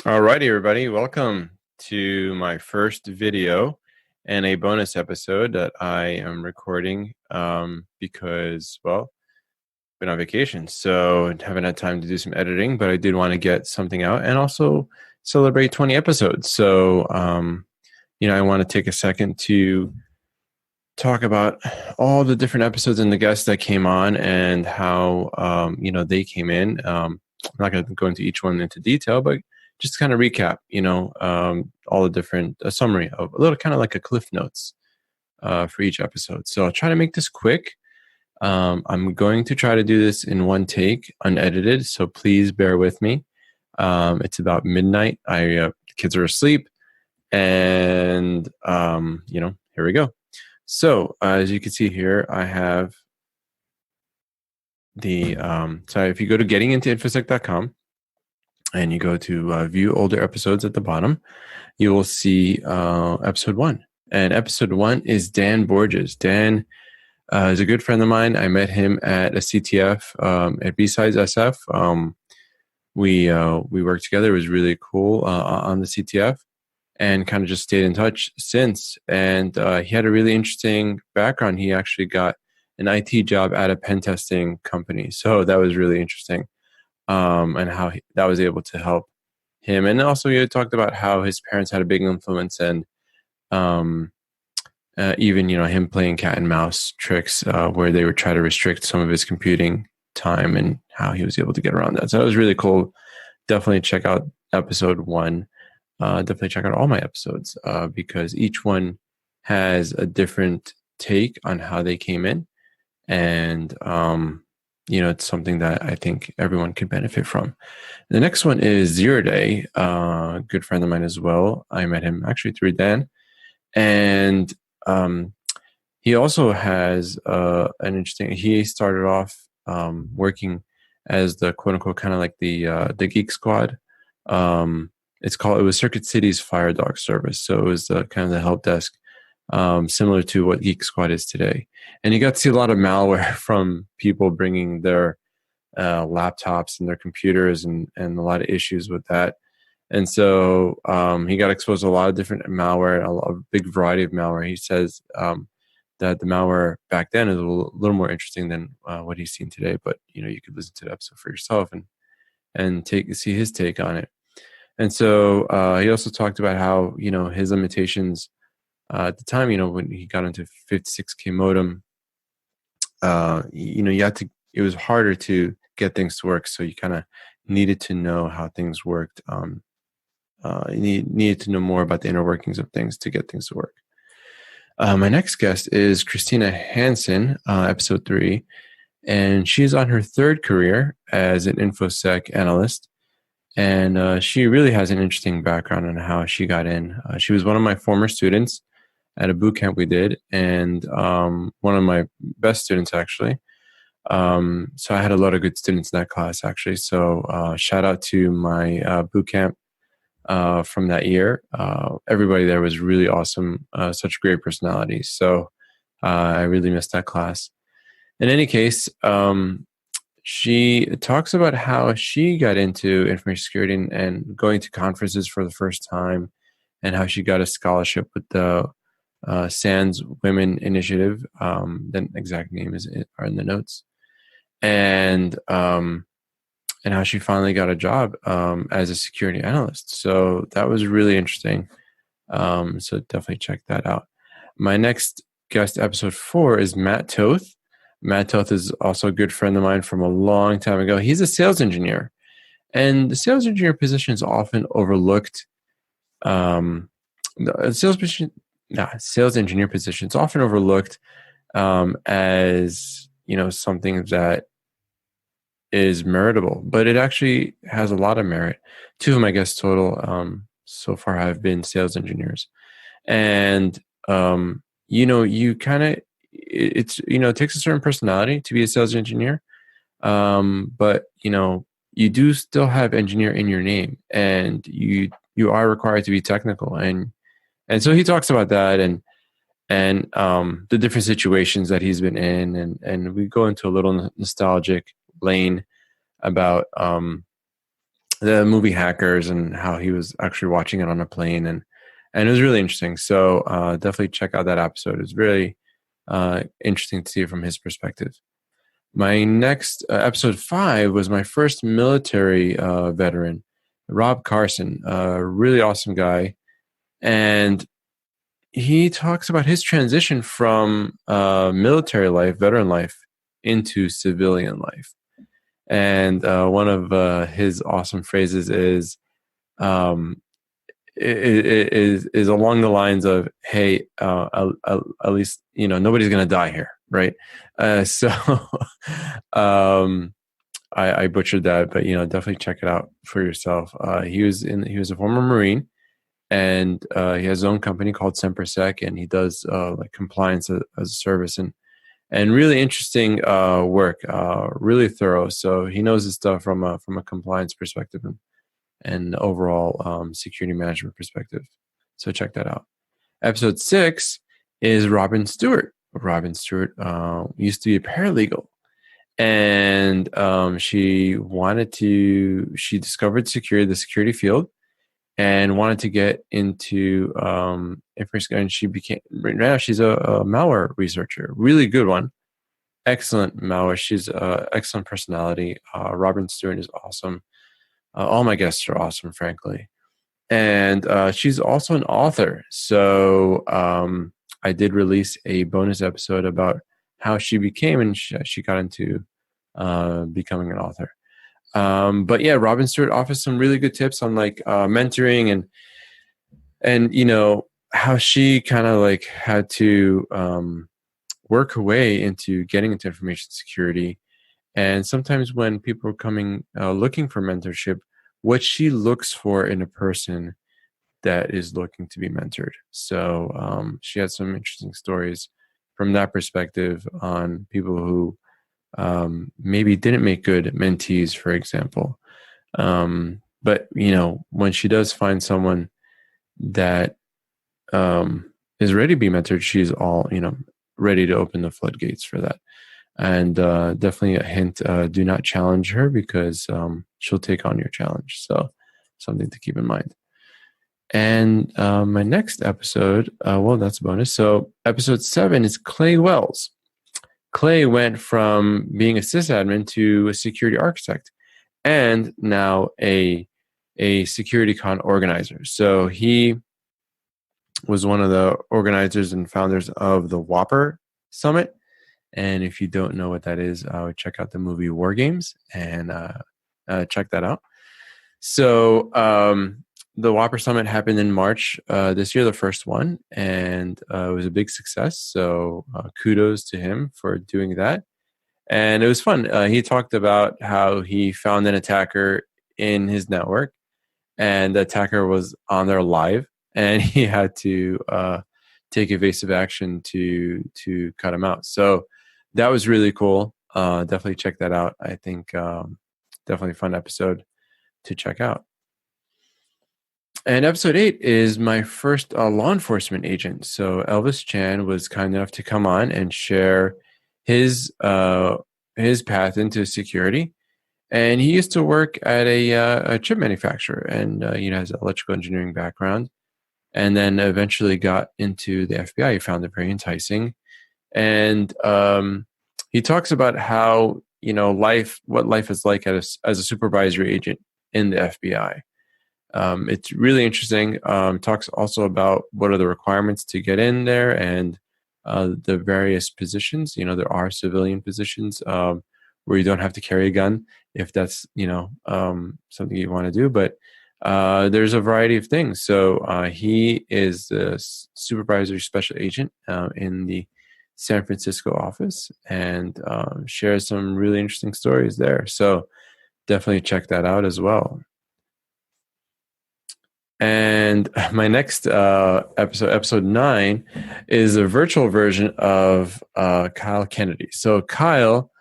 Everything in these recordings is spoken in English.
Alrighty, everybody. Welcome to my first video and a bonus episode that I am recording because, well, been on vacation, so haven't had time to do some editing, but I did want to get something out and also celebrate 20 episodes. So, I want to take a second to talk about all the different episodes and the guests that came on and how, they came in. I'm not going to go into each one into detail, but just kind of recap, all the different, a summary of a little kind of like a cliff notes for each episode. So I'll try to make this quick. I'm going to try to do this in one take, unedited. So please bear with me. It's about midnight. The kids are asleep, and here we go. So as you can see here, I have the so if you go to gettingintoinfosec.com and you go to view older episodes at the bottom, you will see episode 1. And episode 1 is Dan Borges. Dan is a good friend of mine. I met him at a CTF at B-Sides SF. We worked together. It was really cool on the CTF, and kind of just stayed in touch since. And he had a really interesting background. He actually got an IT job at a pen testing company. So that was really interesting. And how that was able to help him. And also he had talked about how his parents had a big influence, and even, him playing cat and mouse tricks where they would try to restrict some of his computing time, and how he was able to get around that. So that was really cool. Definitely check out episode 1. Definitely check out all my episodes because each one has a different take on how they came in. And, it's something that I think everyone could benefit from. The next one is 0 Day, a good friend of mine as well. I met him actually through Dan. And he also has he started off working as the quote unquote kind of like the Geek Squad. It was Circuit City's Fire Dog service. So it was kind of the help desk, similar to what Geek Squad is today. And you got to see a lot of malware from people bringing their laptops and their computers, and a lot of issues with that. And so he got exposed to a lot of different malware, a big variety of malware. He says that the malware back then is a little more interesting than what he's seen today. But, you could listen to the episode for yourself and see his take on it. And so he also talked about how, his limitations at the time, when he got into 56K modem, it was harder to get things to work. So you kind of needed to know how things worked. You needed to know more about the inner workings of things to get things to work. My next guest is Christina Hanson, episode 3. And she's on her 3rd career as an Infosec analyst. And she really has an interesting background on how she got in. She was one of my former students at a boot camp we did, and one of my best students, actually. So I had a lot of good students in that class, actually. So shout out to my boot camp from that year. Everybody there was really awesome, such great personalities. So I really missed that class. In any case, she talks about how she got into information security and going to conferences for the first time, and how she got a scholarship with the SANS Women Initiative. The exact name are in the notes, and how she finally got a job as a security analyst. So that was really interesting. So definitely check that out. My next guest, episode 4, is Matt Toth. Matt Toth is also a good friend of mine from a long time ago. He's a sales engineer, and the sales engineer position is often overlooked. Sales engineer position is often overlooked as something that is meritable, but it actually has a lot of merit. 2 of my guests total so far have been sales engineers, and you kind of. It takes a certain personality to be a sales engineer, but you do still have engineer in your name, and you are required to be technical, and so he talks about that and the different situations that he's been in, and we go into a little nostalgic lane about the movie Hackers and how he was actually watching it on a plane, and it was really interesting. So definitely check out that episode. It's really interesting to see it from his perspective. My next episode 5 was my first military veteran, Rob Carson, a really awesome guy, and he talks about his transition from military life, veteran life, into civilian life. And one of his awesome phrases um, is along the lines of, "Hey, at least nobody's gonna die here, right?" So um, I butchered that, but definitely check it out for yourself. He was a former Marine, and he has his own company called Infosec, and he does like compliance as a service, and really interesting work, really thorough. So he knows his stuff from a compliance perspective and overall security management perspective. So check that out. Episode 6 is Robin Stewart. Robin Stewart used to be a paralegal, and she discovered the security field, and wanted to get into information. And right now she's a malware researcher, really good one, excellent malware. She's excellent personality. Robin Stewart is awesome. All my guests are awesome, frankly. And she's also an author. So I did release a bonus episode about how she became and she got into becoming an author. But yeah, Robin Stewart offers some really good tips on like mentoring and how she kind of like had to work her way into getting into information security. And sometimes when people are coming looking for mentorship, what she looks for in a person that is looking to be mentored. So she had some interesting stories from that perspective on people who maybe didn't make good mentees, for example. But when she does find someone that is ready to be mentored, she's all ready to open the floodgates for that. And definitely a hint: do not challenge her, because she'll take on your challenge. So something to keep in mind. And my next episode, well, that's a bonus. So episode 7 is Clay Wells. Clay went from being a sysadmin to a security architect, and now a security con organizer. So he was one of the organizers and founders of the Whopper Summit. And if you don't know what that is, I would check out the movie War Games and check that out. So the Whopper Summit happened in March this year, the first one, and it was a big success. So kudos to him for doing that. And it was fun. He talked about how he found an attacker in his network, and the attacker was on there live, and he had to take evasive action to cut him out. So that was really cool. Definitely check that out. I think definitely a fun episode to check out. And episode 8 is my first law enforcement agent. So Elvis Chan was kind enough to come on and share his path into security. And he used to work at a chip manufacturer, and has an electrical engineering background, and then eventually got into the FBI. He found it very enticing. And he talks about how what life is like as a supervisory agent in the FBI. It's really interesting. Talks also about what are the requirements to get in there, and the various positions. There are civilian positions where you don't have to carry a gun if that's something you want to do, but there's a variety of things. So he is the supervisory special agent in the San Francisco office, and shares some really interesting stories there. So definitely check that out as well. And my next episode 9, is a virtual version of Kyle Kennedy. So Kyle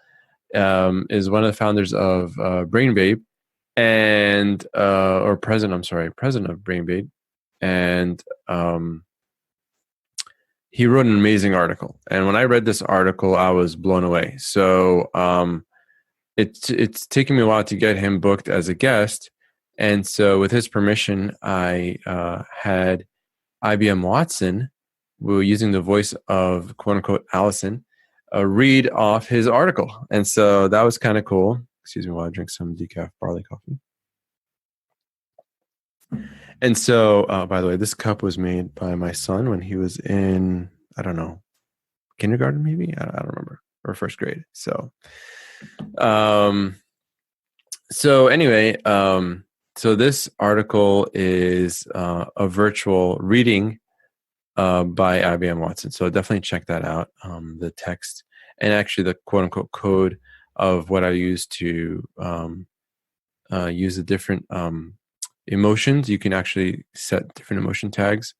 is one of the founders of BrainBabe, and president of BrainBabe, and he wrote an amazing article. And when I read this article, I was blown away. So it's taken me a while to get him booked as a guest, And so with his permission, I had IBM Watson, we were using the voice of quote unquote Allison, read off his article. And so that was kind of cool. Excuse me while I drink some decaf barley coffee. And so, by the way, this cup was made by my son when he was in, I don't know, kindergarten maybe? I don't remember, or first grade. So, anyway, so this article is a virtual reading by IBM Watson. So definitely check that out. The text and actually the quote unquote code of what I use to use the different emotions. You can actually set different emotion tags.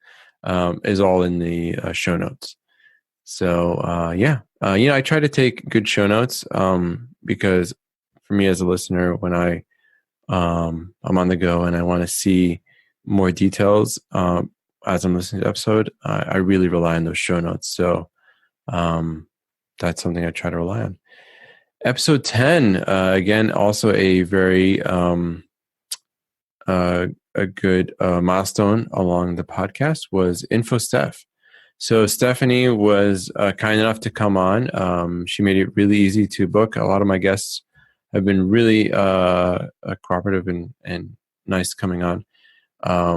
Is all in the show notes. So I try to take good show notes because for me as a listener, when I'm on the go and I want to see more details as I'm listening to the episode, I really rely on those show notes. So that's something I try to rely on. Episode 10, again, also a very a good milestone along the podcast was Infosec. So Stephanie was kind enough to come on. She made it really easy to book. A lot of my guests have been really cooperative and nice coming on.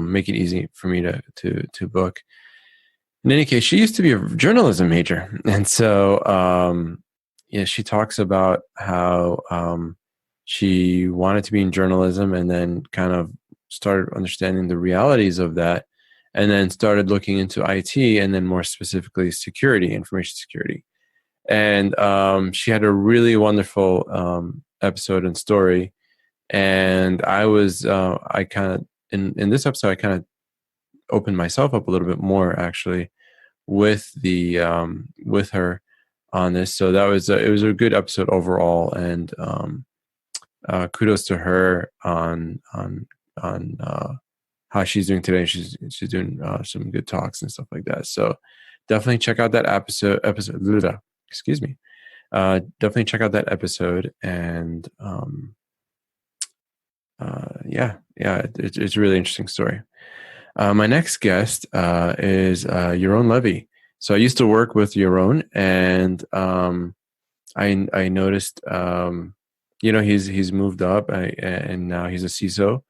Make it easy for me to book. In any case, she used to be a journalism major, and so she talks about how she wanted to be in journalism, and then kind of started understanding the realities of that, and then started looking into IT, and then more specifically security, information security. And she had a really wonderful episode and story. And I kind of in this episode, I kind of opened myself up a little bit more actually with the with her on this. So that was it was a good episode overall, and kudos to her on how she's doing today. She's doing some good talks and stuff like that. So definitely check out that episode. Excuse me. Definitely check out that episode, and it's a really interesting story. My next guest is Yaron Levy. So I used to work with Yaron, and I noticed he's moved up, and now he's a CISO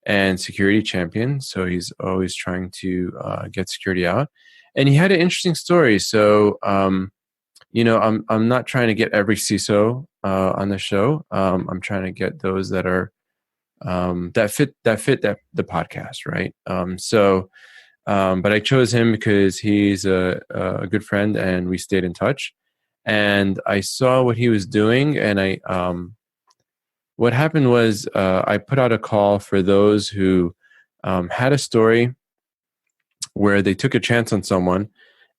and security champion. So he's always trying to get security out, and he had an interesting story. So I'm not trying to get every CISO on the show. I'm trying to get those that are that fit the podcast, right? But I chose him because he's a good friend, and we stayed in touch. And I saw what he was doing, and what happened was I put out a call for those who had a story where they took a chance on someone,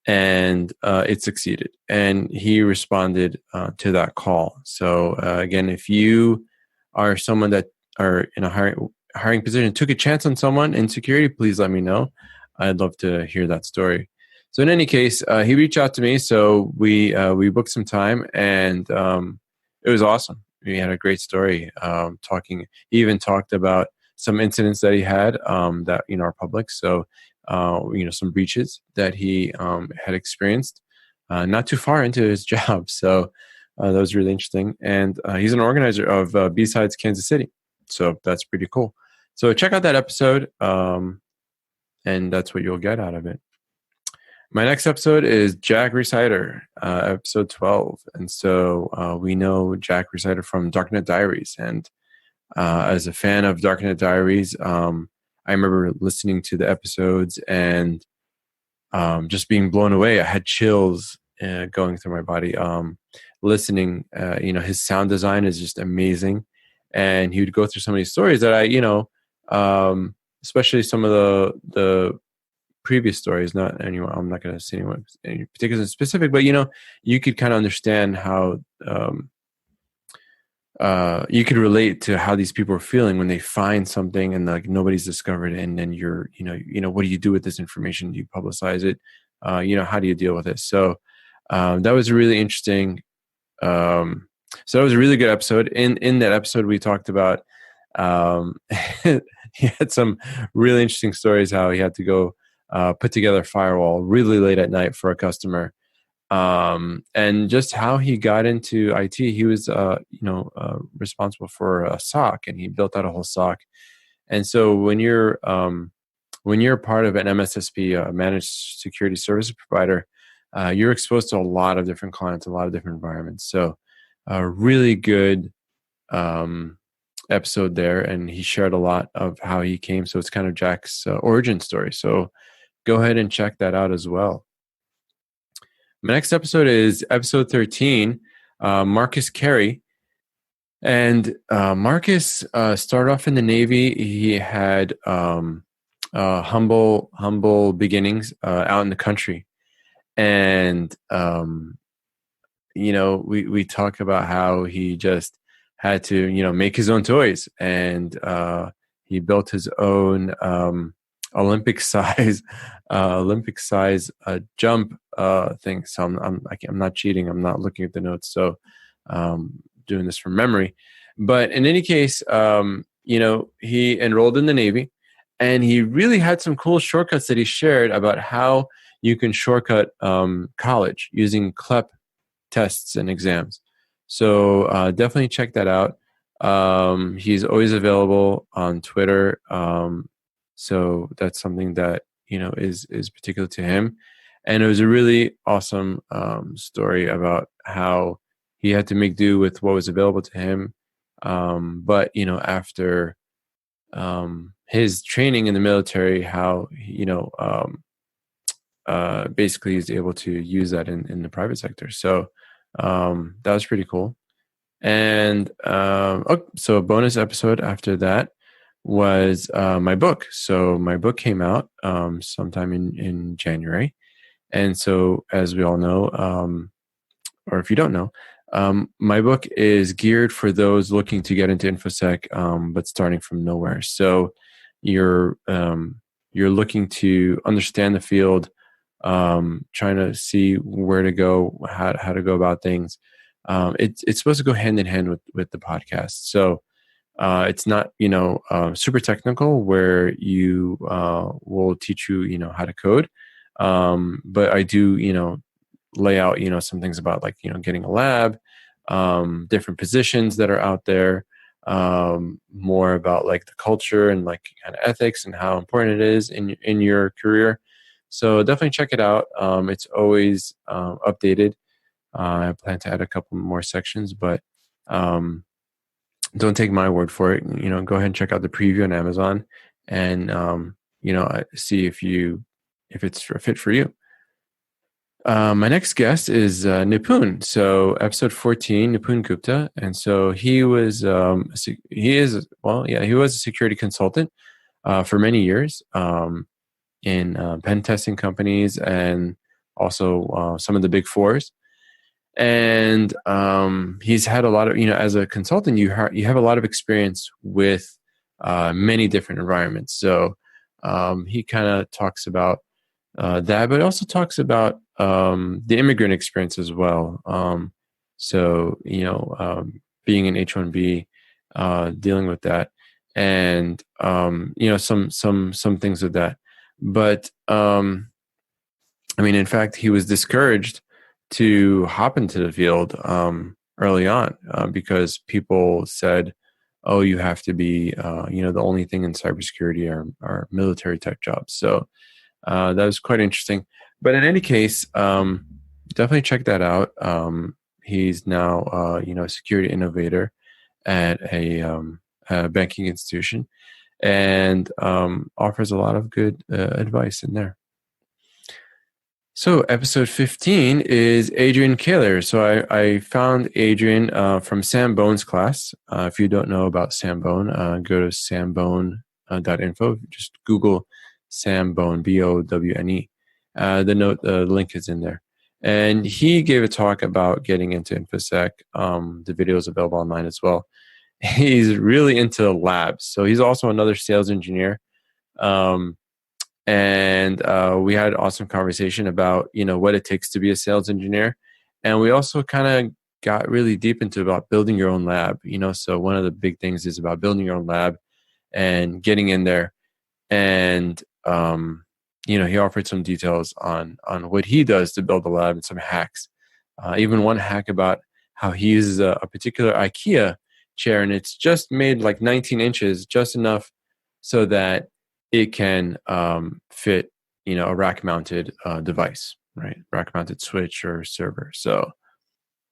and it succeeded. And he responded to that call. So again, if you are someone that are in a hiring position, took a chance on someone in security, please let me know. I'd love to hear that story. So in any case, he reached out to me. So we booked some time, and it was awesome. We had a great story talking. He even talked about some incidents that he had that are public. So some breaches that he had experienced not too far into his job. So that was really interesting. And he's an organizer of B-Sides Kansas City. So that's pretty cool. So check out that episode, and that's what you'll get out of it. My next episode is Jack Rhysider, episode 12. And so we know Jack Rhysider from Darknet Diaries. And as a fan of Darknet Diaries, I remember listening to the episodes and just being blown away. I had chills going through my body listening. His sound design is just amazing. And he would go through some of these stories that especially some of the previous stories, I'm not going to say any particular specific, but you could kind of understand how you could relate to how these people are feeling when they find something and like nobody's discovered it, and then what do you do with this information? Do you publicize it? How do you deal with it? So that was really interesting. So that was a really good episode. In that episode, we talked about Um, he had some really interesting stories how he had to go put together a firewall really late at night for a customer, and just how he got into IT. He was, responsible for a SOC, and he built out a whole SOC. And so when you're part of an MSSP, a managed security service provider, you're exposed to a lot of different clients, a lot of different environments. So, a really good episode there, and he shared a lot of how he came. So it's kind of Jack's origin story. So go ahead and check that out as well. My next episode is episode 13, Marcus Carey. And Marcus started off in the Navy. He had humble beginnings out in the country. And, we talk about how he just had to, make his own toys. And he built his own Olympic size jump thing. So I'm not cheating. I'm not looking at the notes. So doing this from memory. But in any case, he enrolled in the Navy, and he really had some cool shortcuts that he shared about how you can shortcut college using CLEP tests and exams. So definitely check that out. He's always available on Twitter. So that's something that, is particular to him. And it was a really awesome story about how he had to make do with what was available to him. But, after his training in the military, how, basically he's able to use that in the private sector. So that was pretty cool. And so a bonus episode after that was my book. So my book came out sometime in January. And so, as we all know, or if you don't know, my book is geared for those looking to get into InfoSec, but starting from nowhere. So you're looking to understand the field, trying to see where to go, how to go about things. It's supposed to go hand in hand with the podcast. So it's not super technical where you will teach you how to code, but I do lay out some things about like getting a lab, different positions that are out there, more about like the culture and like kind of ethics and how important it is in your career. So definitely check it out. It's always updated. I plan to add a couple more sections, but don't take my word for it. Go ahead and check out the preview on Amazon, and see if it's a fit for you. My next guest is Nipun. So episode 14, Nipun Gupta. And so he was he was a security consultant for many years in pen testing companies and also some of the big fours. And he's had a lot of, as a consultant, you have a lot of experience with many different environments. So he kind of talks about that, but also talks about the immigrant experience as well. So being an H-1B, dealing with that, and some things with that. But in fact, he was discouraged to hop into the field early on because people said, "Oh, you have to be, the only thing in cybersecurity are military tech jobs." So that was quite interesting. But in any case, definitely check that out. He's now, a security innovator at a banking institution, and offers a lot of good advice in there. So episode 15 is Adrian Kaler. So I found Adrian from Sam Bone's class. If you don't know about Sam Bone, go to sambone.info. Just Google Sam Bone, Bowne. The link is in there. And he gave a talk about getting into InfoSec. The video is available online as well. He's really into labs. So he's also another sales engineer. And we had an awesome conversation about what it takes to be a sales engineer, and we also kind of got really deep into about building your own lab. So one of the big things is about building your own lab and getting in there. And he offered some details on what he does to build a lab and some hacks. Even one hack about how he uses a particular IKEA chair, and it's just made like 19 inches, just enough so that it can fit, a rack-mounted device, right? Rack-mounted switch or server. So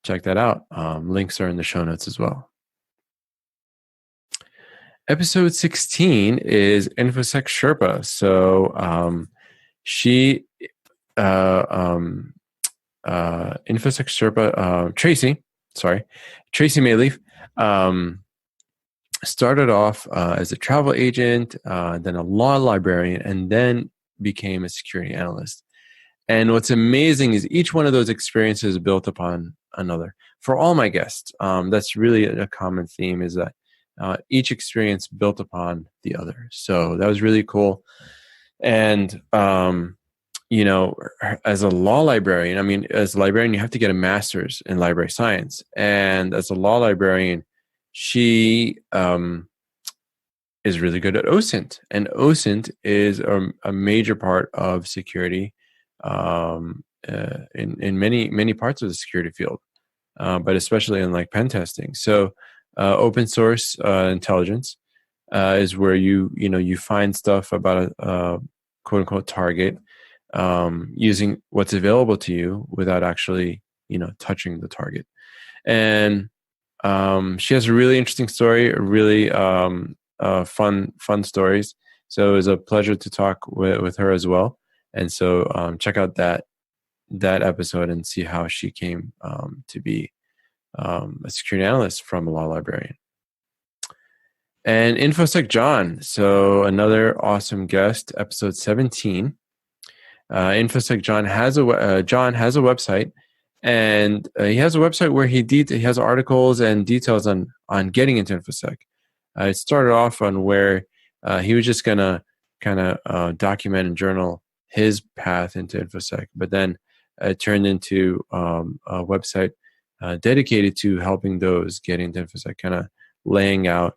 check that out. Links are in the show notes as well. Episode 16 is Infosec Sherpa. So she, Infosec Sherpa, Tracy Mayleaf, started off as a travel agent, then a law librarian, and then became a security analyst. And what's amazing is each one of those experiences built upon another. For all my guests, that's really a common theme, is that each experience built upon the other. So that was really cool. And, as a law librarian, as a librarian, you have to get a master's in library science. And as a law librarian, she is really good at OSINT. And OSINT is a major part of security in many parts of the security field, but especially in like pen testing. So open source intelligence is where you find stuff about a quote unquote target using what's available to you without actually touching the target. And she has a really interesting story, really fun stories. So it was a pleasure to talk with her as well. And so check out that episode and see how she came to be a security analyst from a law librarian. And Infosec John, so another awesome guest, episode 17. Infosec John has a website, and he has a website where he has articles and details on getting into Infosec. It started off on where he was just gonna kind of document and journal his path into Infosec, but then it turned into a website dedicated to helping those get into Infosec, kind of laying out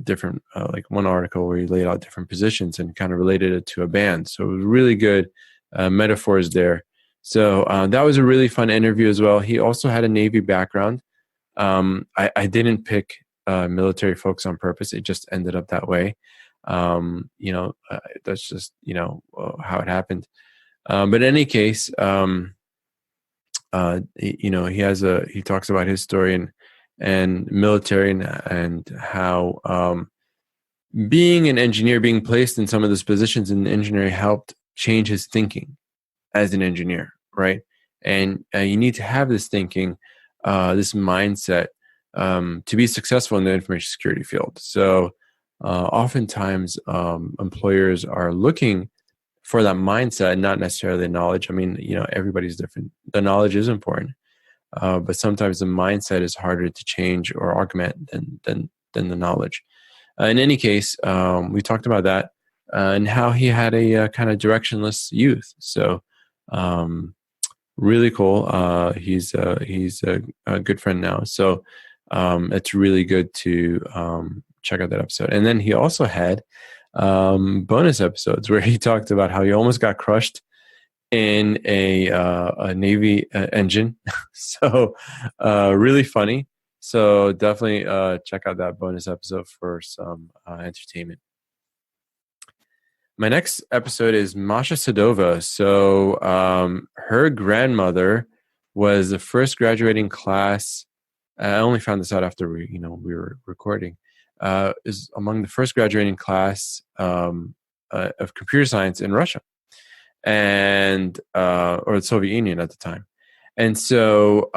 different, like one article where he laid out different positions and kind of related it to a band. So it was really good metaphors there. So that was a really fun interview as well. He also had a Navy background. I didn't pick military folks on purpose. It just ended up that way. That's just, how it happened. But in any case, he talks about his story and military and how being an engineer, being placed in some of those positions in engineering helped change his thinking as an engineer, right? And you need to have this thinking, this mindset to be successful in the information security field. So oftentimes employers are looking for that mindset, not necessarily knowledge. Everybody's different. The knowledge is important, but sometimes the mindset is harder to change or augment than the knowledge. In any case, we talked about that and how he had a kind of directionless youth. So really cool. He's a good friend now. So it's really good to check out that episode. And then he also had bonus episodes where he talked about how he almost got crushed in a Navy engine. So really funny. So definitely check out that bonus episode for some entertainment. My next episode is Masha Sadova. So her grandmother was the first graduating class. I only found this out after we were recording. Is among the first graduating class of computer science in Russia, and or the Soviet Union at the time. And so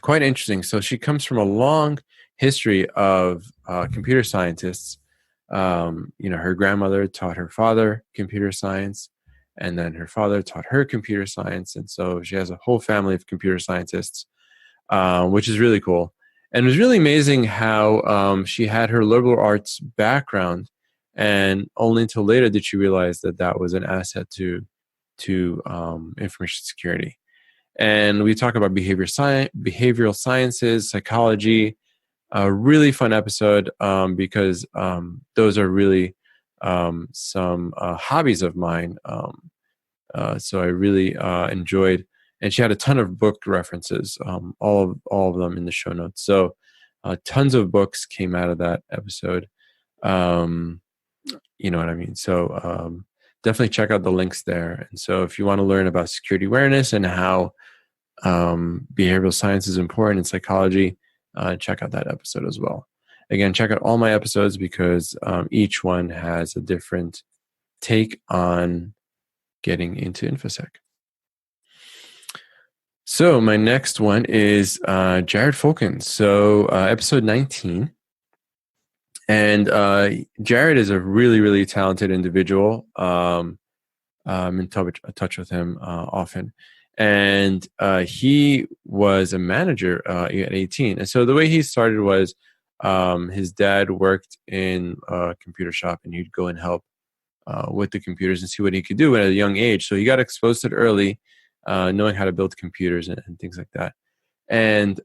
quite interesting. So she comes from a long history of computer scientists. Her grandmother taught her father computer science, and then her father taught her computer science. And so she has a whole family of computer scientists, which is really cool. And it was really amazing how she had her liberal arts background, and only until later did she realize that that was an asset to information security. and we talk about behavioral sciences, psychology. A really fun episode because those are really some hobbies of mine. So I really enjoyed, and she had a ton of book references, all of them in the show notes. So tons of books came out of that episode. Um, you know what I mean? So definitely check out the links there. And so if you want to learn about security awareness and how behavioral science is important in psychology, check out that episode as well. Again, check out all my episodes because each one has a different take on getting into Infosec. So my next one is Jared Fulkins. So episode 19. And Jared is a really, really talented individual. I'm in touch with him often. And he was a manager at 18. And so the way he started was his dad worked in a computer shop, and he'd go and help with the computers and see what he could do at a young age. So he got exposed to it early, knowing how to build computers and things like that. And,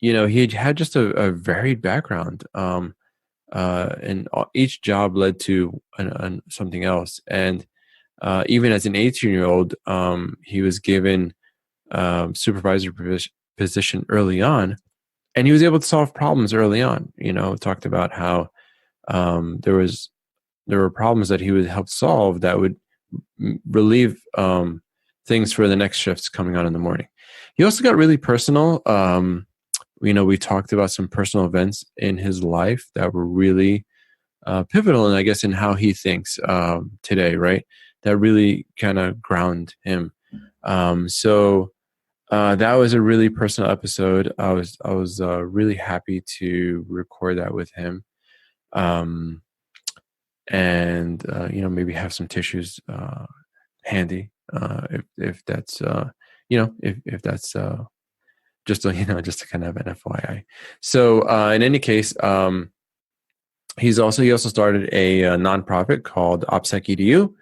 he had just a varied background. And each job led to something else. And even as an 18-year-old, he was given supervisor position early on, and he was able to solve problems early on. Talked about how there were problems that he would help solve that would relieve things for the next shifts coming on in the morning. He also got really personal. We talked about some personal events in his life that were really pivotal, and I guess in how he thinks today, right? That really kind of ground him. So that was a really personal episode. I was really happy to record that with him, and maybe have some tissues handy if that's if that's just to kind of have an FYI. So in any case, he also started a nonprofit called OPSEC EDU,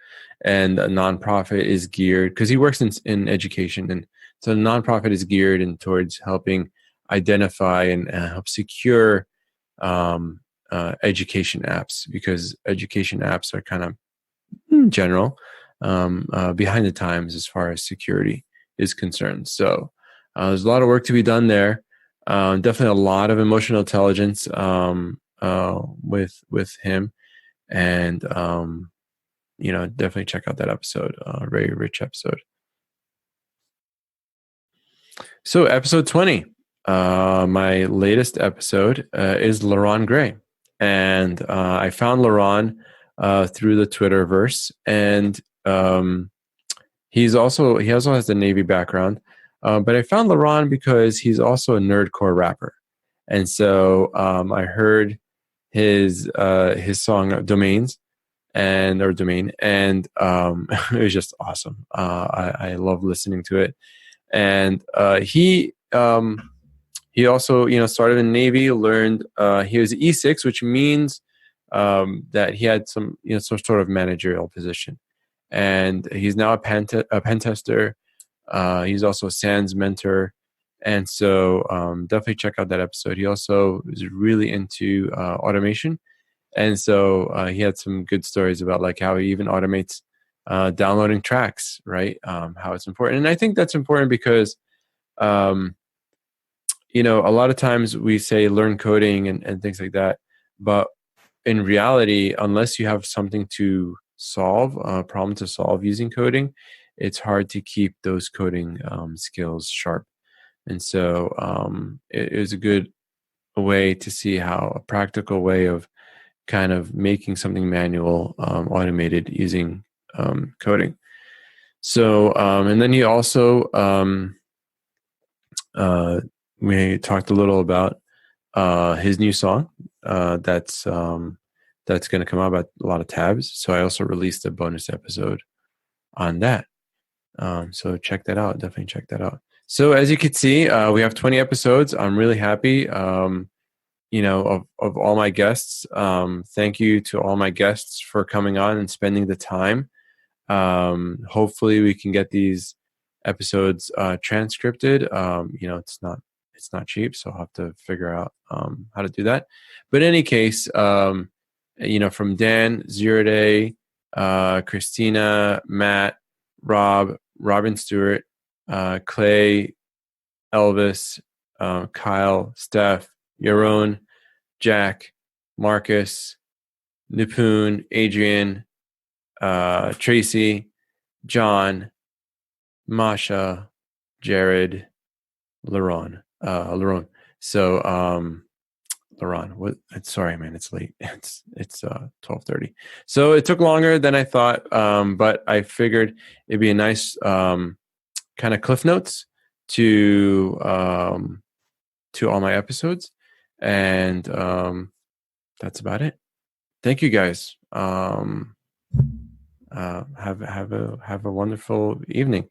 and a nonprofit is geared because he works in education, and so the nonprofit is geared in towards helping identify and help secure education apps, because education apps are kind of general, behind the times as far as security is concerned. So there's a lot of work to be done there. Definitely a lot of emotional intelligence with him, and definitely check out that episode. Very rich episode. So episode 20, my latest episode is LaRon Gray, and I found LaRon through the Twitterverse, and he also has the Navy background. But I found LaRon because he's also a nerdcore rapper, and so I heard his song Domain, and it was just awesome. I love listening to it, and he also started in the Navy. Learned he was E6, which means that he had some sort of managerial position, and he's now a pen tester. He's also a SANS mentor, and so definitely check out that episode. He also is really into automation, and so he had some good stories about like how he even automates downloading tracks, right? How it's important, and I think that's important because a lot of times we say learn coding and things like that, but in reality, unless you have something to solve, a problem to solve using coding, it's hard to keep those coding skills sharp. And so it is a good way to see how a practical way of kind of making something manual automated using coding. So, and then he also, we talked a little about his new song that's going to come out about a lot of tabs. So I also released a bonus episode on that. So check that out. Definitely check that out. So as you can see, we have 20 episodes. I'm really happy, of all my guests. Thank you to all my guests for coming on and spending the time. Hopefully we can get these episodes transcripted. It's not cheap, so I'll have to figure out how to do that. But in any case, from Dan, Zero Day, Christina, Matt, Rob, Robin Stewart, Clay, Elvis, Kyle, Steph, Yaron, Jack, Marcus, Nipun, Adrian, Tracy, John, Masha, Jared, Laron. So Laron, what? Sorry, man, it's late. It's 12:30. So it took longer than I thought, but I figured it'd be a nice kind of cliff notes to all my episodes, and that's about it. Thank you, guys. Have a wonderful evening.